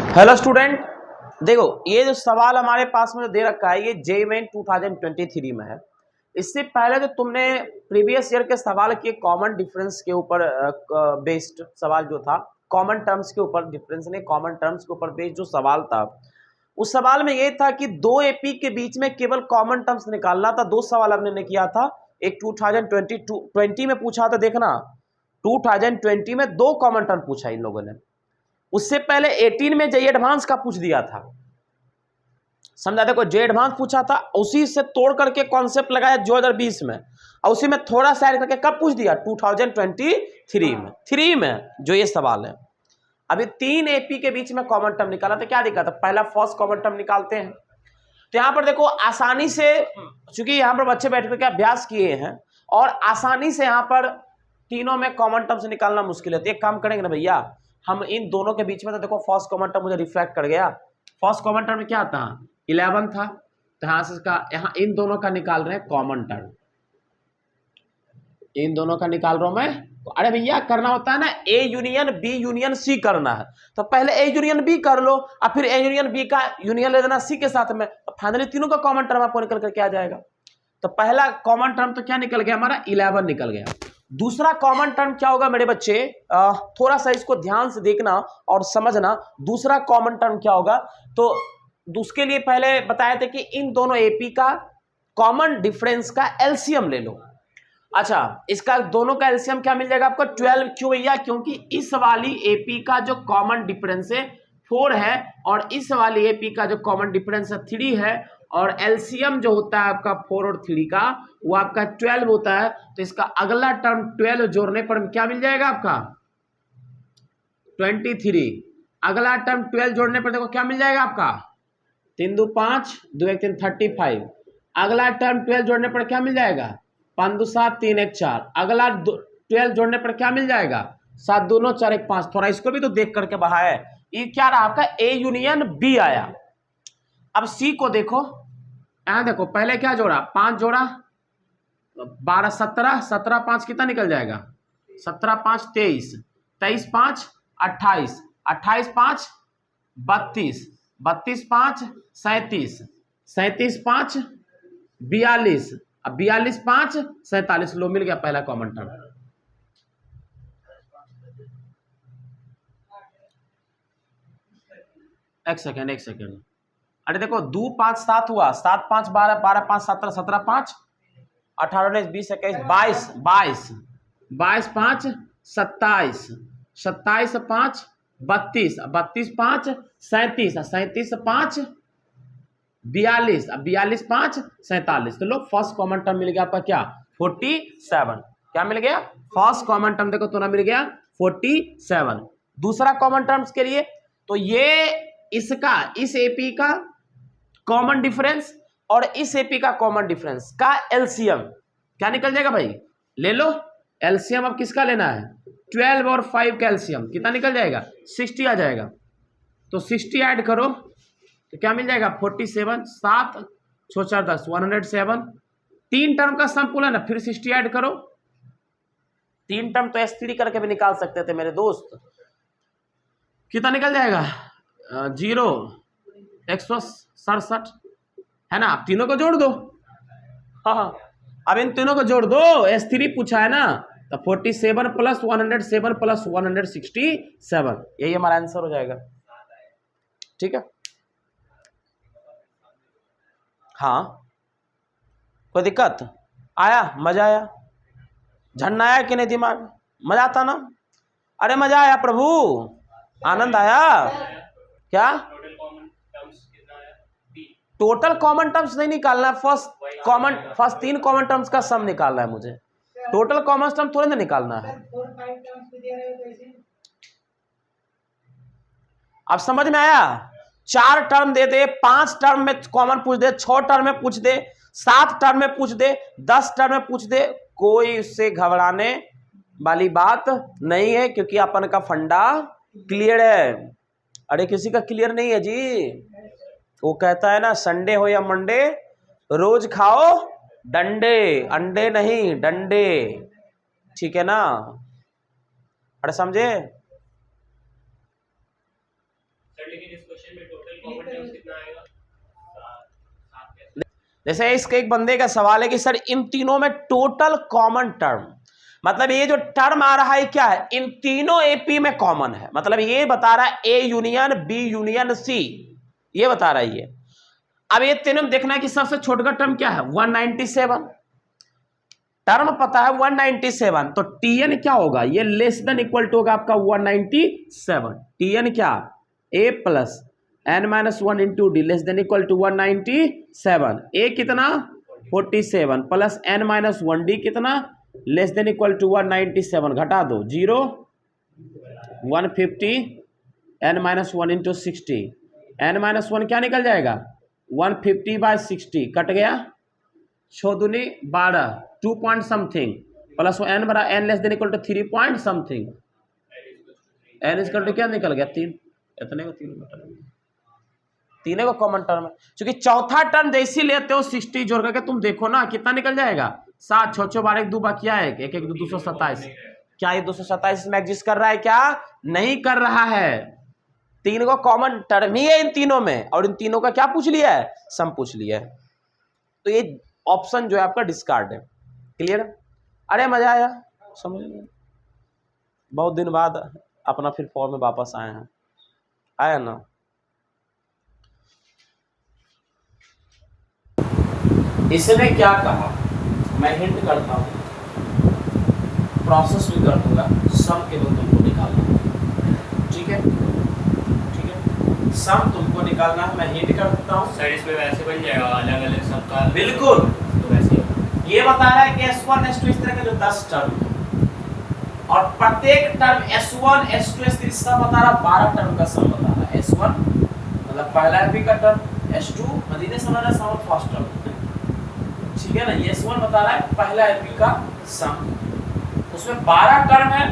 Hello student, देखो ये जो सवाल हमारे पास में जो दे रखा है ये जेईई मेन 2023 में है। इससे पहले जो तुमने प्रीवियस ईयर के सवाल किए कॉमन डिफरेंस के ऊपर बेस्ड सवाल जो था, कॉमन टर्म्स के ऊपर डिफरेंस नहीं, कॉमन टर्म्स के ऊपर बेस्ड जो सवाल था, उस सवाल में ये था कि दो एपी के बीच में केवल कॉमन टर्म्स निकालना था। दो सवाल हमने किया था, एक 2020 में पूछा था, देखना 2020 में दो कॉमन टर्म पूछा इन लोगों ने। उससे पहले 18 में जे एडवांस का पूछ दिया था, समझा? देखो जे एडवांस पूछा था, उसी से तोड़ करके कॉन्सेप्ट लगाया 2020 में, और उसी में थोड़ा सा ऐड करके कब पूछ दिया 2023 में जो ये सवाल है। अभी तीन एपी के बीच में कॉमन टर्म निकाला तो क्या दिखा था, पहला फर्स्ट कॉमन टर्म निकालते हैं। तो यहां पर देखो आसानी से, चूंकि यहां पर बच्चे बैठ करके अभ्यास किए हैं और आसानी से यहां पर तीनों में कॉमन टर्म से निकालना मुश्किल है। तो एक काम करेंगे ना भैया, हम इन दोनों के बीच में, तो देखो फर्स्ट कॉमन टर्म मुझे रिफ्लेक्ट कर गया। फर्स्ट कॉमन टर्म में क्या था, 11 था, तो यहां से इसका, यहां इन दोनों का निकाल रहे हैं कॉमन टर्म, इन दोनों का निकाल रहा हूं मैं। तो अरे भैया करना होता है ना, A union B union C करना है, तो पहले ए यूनियन बी कर लो और फिर ए यूनियन बी का यूनियन ले देना सी के साथ में, तो फाइनली तीनों का कॉमन टर्म आपको निकल करके आ जाएगा। तो पहला कॉमन टर्म तो क्या निकल गया हमारा, 11 निकल गया। दूसरा कॉमन टर्म क्या होगा मेरे बच्चे, थोड़ा सा इसको ध्यान से देखना और समझना। दूसरा कॉमन टर्म क्या होगा, तो उसके लिए पहले बताए थे कि इन दोनों एपी का कॉमन डिफरेंस का एलसीएम ले लो। अच्छा, इसका दोनों का एलसीएम क्या मिल जाएगा आपको, 12। क्यों भैया, क्योंकि इस वाली एपी का जो कॉमन डिफरेंस है 4 है और इस वाली एपी का जो कॉमन डिफरेंस है 3 है, और एलसीएम जो होता है आपका 4 और 3 का वो आपका 12 होता है। तो इसका अगला टर्म 12 जोड़ने पर क्या मिल जाएगा आपका 23। अगला टर्म 12 जोड़ने पर देखो क्या मिल जाएगा आपका 3 2 5 2 1 3 35। अगला टर्म 12 जोड़ने पर क्या मिल जाएगा 5 2 7 3 1 4। अगला 12 जोड़ने पर क्या मिल जाएगा 7 2 9 4 1 5। थोड़ा इसको भी तो देख करके बहा है, ये क्या रहा आपका ए यूनियन बी आया। अब सी को देखो, यहां देखो पहले क्या जोड़ा 5 जोड़ा 12 17, 17 5 कितना निकल जाएगा 17 5 23, 23 5 28, 28 5 32, 32 5 37, 37 5 42, अब 42 5 47। लो मिल गया पहला कॉमन टर्म। एक सेकेंड, अरे देखो 2 5 7 हुआ, 7 5 12, 12 5 17, 17 5 18 19 20 21 22, 22 5 27, 27 5 32, 32 5 37, 37 5 42, 42 5 47। तो लो फर्स्ट कॉमन टर्म मिल गया आपका क्या 47। क्या मिल गया फर्स्ट कॉमन टर्म, देखो तो ना मिल गया 47। दूसरा कॉमन टर्म्स के लिए, तो ये इसका इस एपी का कॉमन डिफरेंस और इस एपी का कॉमन डिफरेंस का एलसीएम क्या निकल जाएगा भाई, ले लो एलसीएम। अब किसका लेना है 12 और 5 का एलसीएम कितना निकल जाएगा 60 आ जाएगा। तो 60 ऐड करो तो क्या मिल जाएगा 47, 7 6 4 10 107। तीन टर्म का सम पूरा ना, फिर 60 ऐड करो। तीन टर्म तो S3 करके भी निकाल सकते थे मेरे दोस्त, कितना निकल जाएगा 0 167 है ना। आप तीनों को जोड़ दो, हाँ अब इन तीनों को जोड़ दो, S3 पूछा है ना, तो 47 प्लस 107 प्लस 167, यही हमारा आंसर हो जाएगा। ठीक है, हाँ कोई दिक्कत आया, मजा आया, झन्ना आया कि नहीं, दिमाग मजा आता ना, अरे मजा आया प्रभु, आनंद आया क्या। टोटल कॉमन टर्म्स नहीं निकालना, फर्स्ट 3 कॉमन टर्म्स का सम निकालना है मुझे, टोटल कॉमन टर्म थोड़े ना निकालना है। अब समझ में आया, 4 टर्म दे दे, 5 टर्म में कॉमन पूछ दे, 6 टर्म में पूछ दे, 7 टर्म में पूछ दे, 10 टर्म में पूछ दे, कोई उससे घबराने वाली बात नहीं है, क्योंकि अपन का फंडा क्लियर है। अरे किसी का क्लियर नहीं है जी, वो कहता है ना संडे हो या मंडे रोज खाओ डंडे, अंडे नहीं डंडे, ठीक है ना। अरे समझे, सर लेकिन इस क्वेश्चन में टोटल कॉमन टर्म्स कितना आएगा? 7 कैसे? जैसे इसके एक बंदे का सवाल है कि सर इन तीनों में टोटल कॉमन टर्म, मतलब ये जो टर्म आ रहा है क्या है, इन तीनों एपी में कॉमन है, मतलब ये बता रहा है A union B union C, ये बता रहा है ये। अब ये तीनों में देखना है कि सबसे छोटा टर्म क्या है, 197, टर्म पता है 197, तो टीएन क्या होगा, ये लेस देन इक्वल टू होगा आपका 197, T N, A plus N minus one into D less than equal to 197, A कितना 47 plus N minus one D कितना लेस देन इक्वल टू 197, घटा दो 0 150 N minus one into 60, N minus one क्या निकल जाएगा 150/60 cut गया, 6 दूनी 12 2 point something plus N बरा N less than equal to 3 point something, N equal to क्या निकल गया 3, इतने को 3 तीनों को कॉमन टर्म है, क्योंकि चौथा टर्म जैसी लेते हो 60 जोड़ करके तुम देखो ना कितना निकल जाएगा 7 6 6 12 1 2 बाकी है 1 1 2 227, क्या ये 227 में एग्जिस्ट कर रहा है, क्या नहीं कर रहा है, तीन को कॉमन टर्म ही है इन तीनों में, और इन तीनों का क्या पूछ लिया है, सम पूछ लिया है, तो ये ऑप्शन जो है आपका डिस्कार्ड है। क्लियर? अरे मजा आया, समझ बहुत दिन बाद अपना फिर फॉर्म में वापस आए हैं, आया ना। इसने क्या कहा, मैं हिंट करता हूँ, प्रोसेस भी कर दूंगा, सम केवल तुमको निकालना है, ठीक है, ठीक है, सम तुमको निकालना है, मैं हिंट कर देता हूँ। सर इसमें वैसे बन जाएगा अलग अलग सबका, बिल्कुल, तो वैसे ये बता रहा है कि S1 S2 इस तरह के जो 10 टर्म है, और प्रत्येक टर्म S1 S2 S3 सब बता रहा, 12 टर्म का सम बता रहा है, S1 मतलब पहला एपी का टर्म, S2 मदीने समझ रहा है फर्स्ट टर्म, ठीक है ना, ये S1 बता रहा है पहला एपी का सम, उसमें 12 टर्म है,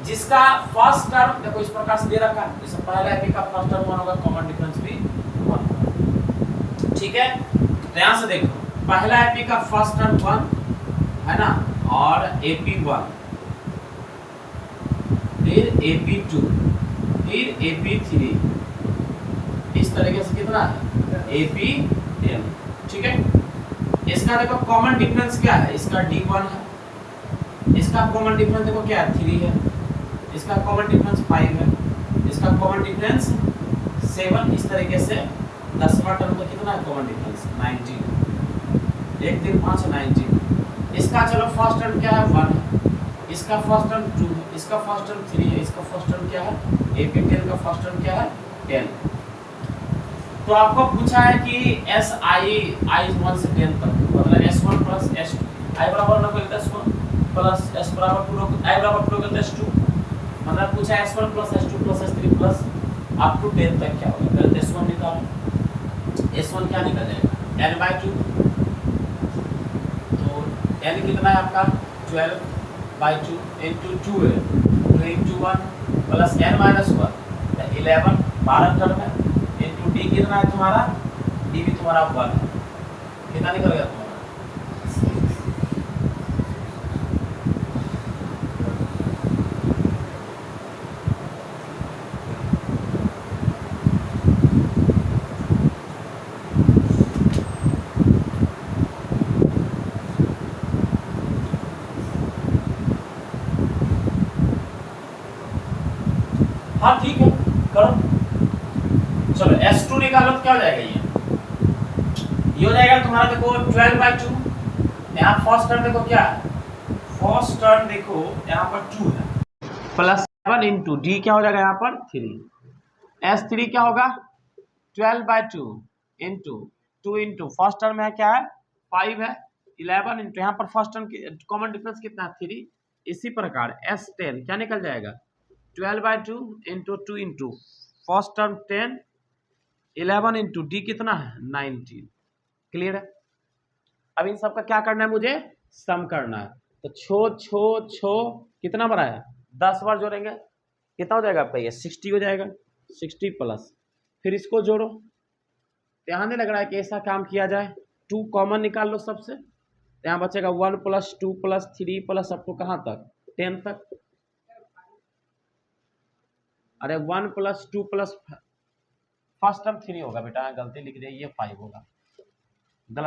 जिसका फर्स्ट टर्म देखो इस प्रकार से दे रखा है, जैसे पहला एपी का फर्स्ट टर्म 1 होगा, कॉमन डिफरेंस भी 1, ठीक है, तो यहां से देखो पहला एपी का फर्स्ट टर्म 1 है ना, और AP1, फिर AP2, फिर AP3, इस तरीके से कितना है APN, ठीक है, इसका देखो कॉमन डिफरेंस क्या है, इसका D1 है, इसका कॉमन डिफरेंस देखो क्या है 3 है, इसका कॉमन डिफरेंस 5 है, इसका कॉमन डिफरेंस 7, इस तरीके से 10वां टर्म का कितना है कॉमन डिफरेंस 19, 1 3 5 19, इसका चलो फर्स्ट टर्म क्या है 1 है, इसका फर्स्ट टर्म 2 है, इसका फर्स्ट टर्म 3 है, इसका फर्स्ट टर्म क्या है AP10 का फर्स्ट टर्म क्या है 10, तो आपको पूछा है कि I1 से 10 तक, मतलब S1 प्लस S2, I बराबर ना कोई S1 प्लस S बराबर 2, I बराबर 2 का S2, मतलब पूछा S1 प्लस S2 प्लस S3 प्लस अप टू 10 तक क्या होगा, पहले S1 निकालो, S1 क्या निकल जाएगा n/2, तो n कितना है आपका 12/2 इंटू 2 है, 2 इंटू 1 प्लस n-1 11, 12 टर्म है, इंटू डी कितना है तुम्हारा, डी भी तुम्हारा 1 है, कितना निकल गया तुम्हारा, हाँ ठीक है करो, चलो S2 निकालो तो क्या हो जाएगा, ये हो जाएगा तुम्हारा देखो 12/2, यहाँ फर्स्ट टर्म देखो क्या है, फर्स्ट टर्म देखो यहाँ पर 2 है, प्लस 7 इंटू डी क्या हो जाएगा यहाँ पर 3, S3 क्या होगा 12/2 इंटू 2 इंटू फर्स्ट टर्म है क्या है 5 है, 11 इंटू यहाँ पर फर्स्ट टर्म कॉमन डिफरेंस कितना है 3, इसी प्रकार S10 क्या निकल जाएगा 12/2 into 2 into first term 10, 11 into D कितना है 19, क्लियर है। अब इन सबका क्या करना है मुझे, सम करना है, तो छो छो छो कितना बड़ा है 10 बार जोड़ेंगे कितना हो जाएगा आपका, ये 60 हो जाएगा, 60 प्लस फिर इसको जोड़ो, ध्यान नहीं लग रहा है कि ऐसा काम किया जाए, 2 कॉमन निकाल लो सबसे, यहाँ बचेगा 1 plus 2 plus 3 plus up to कहाँ तक 10 तक, अरे 1 प्लस 2 प्लस फर्स्ट टर्म 3 होगा बेटा, गलती लिख दिया, ये 5 होगा, गलत।